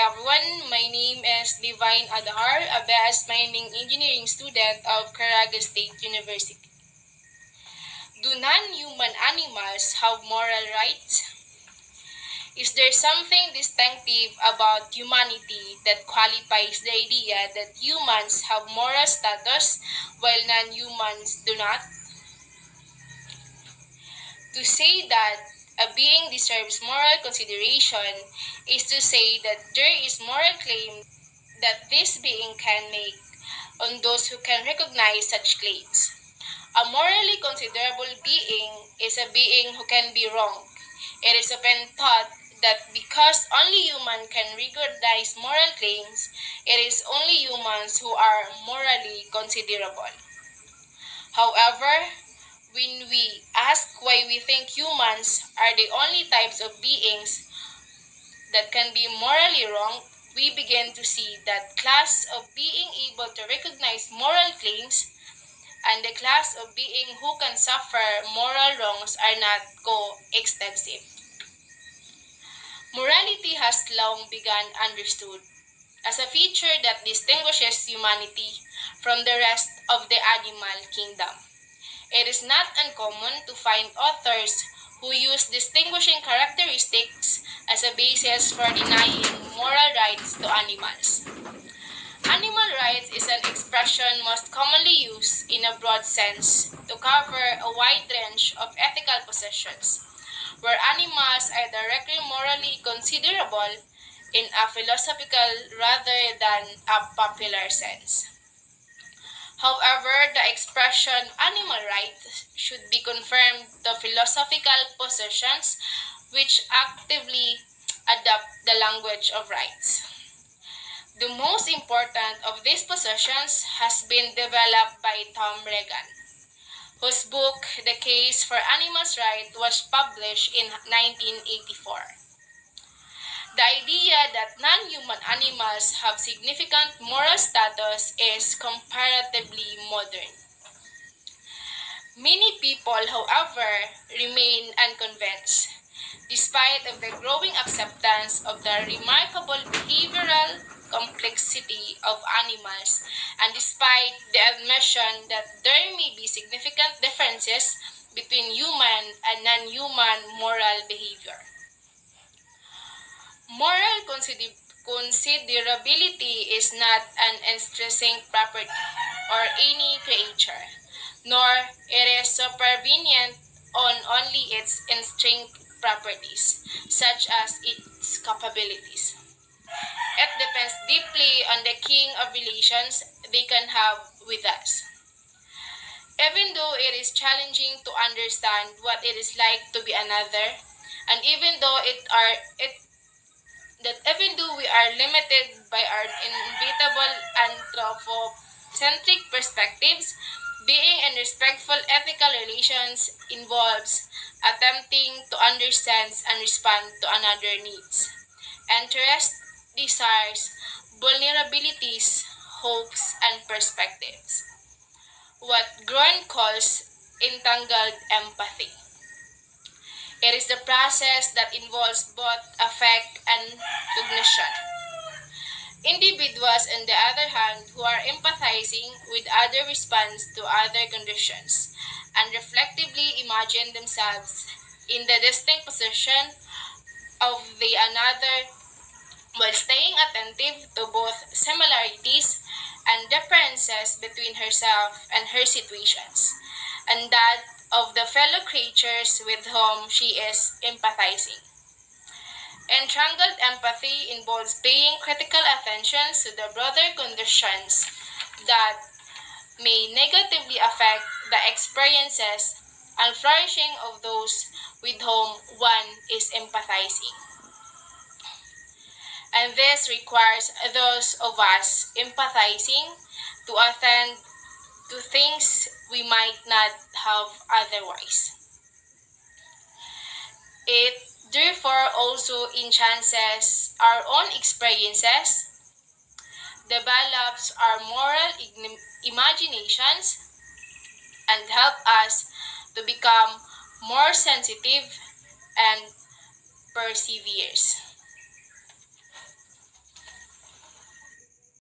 everyone, my name is Divine Adahar, a BS Mining Engineering student of Caraga State University. Do non-human animals have moral rights? Is there something distinctive about humanity that qualifies the idea that humans have moral status while non-humans do not? To say that a being deserves moral consideration is to say that there is moral claim that this being can make on those who can recognize such claims. A morally considerable being is a being who can be wronged. It is often thought that because only humans can recognize moral claims, it is only humans who are morally considerable. However, when we ask why we think humans are the only types of beings that can be morally wrong, we begin to see that class of being able to recognize moral claims and the class of being who can suffer moral wrongs are not co-extensive. Morality has long begun understood as a feature that distinguishes humanity from the rest of the animal kingdom. It is not uncommon to find authors who use distinguishing characteristics as a basis for denying moral rights to animals. Animal rights is an expression most commonly used in a broad sense to cover a wide range of ethical positions, where animals are directly morally considerable in a philosophical rather than a popular sense. However, the expression animal rights should be confirmed to philosophical positions which actively adopt the language of rights. The most important of these positions has been developed by Tom Regan, whose book The Case for Animals' Rights was published in 1984. The idea that non-human animals have significant moral status is comparatively modern. Many people, however, remain unconvinced, despite of the growing acceptance of the remarkable behavioral complexity of animals, and despite the admission that there may be significant differences between human and non-human moral behavior. Moral considerability is not an intrinsic property or any creature, nor it is supervenient on only its intrinsic properties, such as its capabilities. It depends deeply on the king of relations they can have with us. Even though it is challenging to understand what it is like to be another, and even though even though we are limited by our inevitable anthropocentric perspectives, being in respectful ethical relations involves attempting to understand and respond to another's needs, interests, desires, vulnerabilities, hopes, and perspectives. What Groen calls entangled empathy. It is the process that involves both affect and cognition. Individuals, on the other hand, who are empathizing with other response to other conditions and reflectively imagine themselves in the distinct position of the another while staying attentive to both similarities and differences between herself and her situations, and that of the fellow creatures with whom she is empathizing. Entangled empathy involves paying critical attention to the broader conditions that may negatively affect the experiences and flourishing of those with whom one is empathizing. And this requires those of us empathizing to attend to things we might not have otherwise. It therefore also enhances our own experiences, develops our moral imaginations, and help us to become more sensitive and perseveres.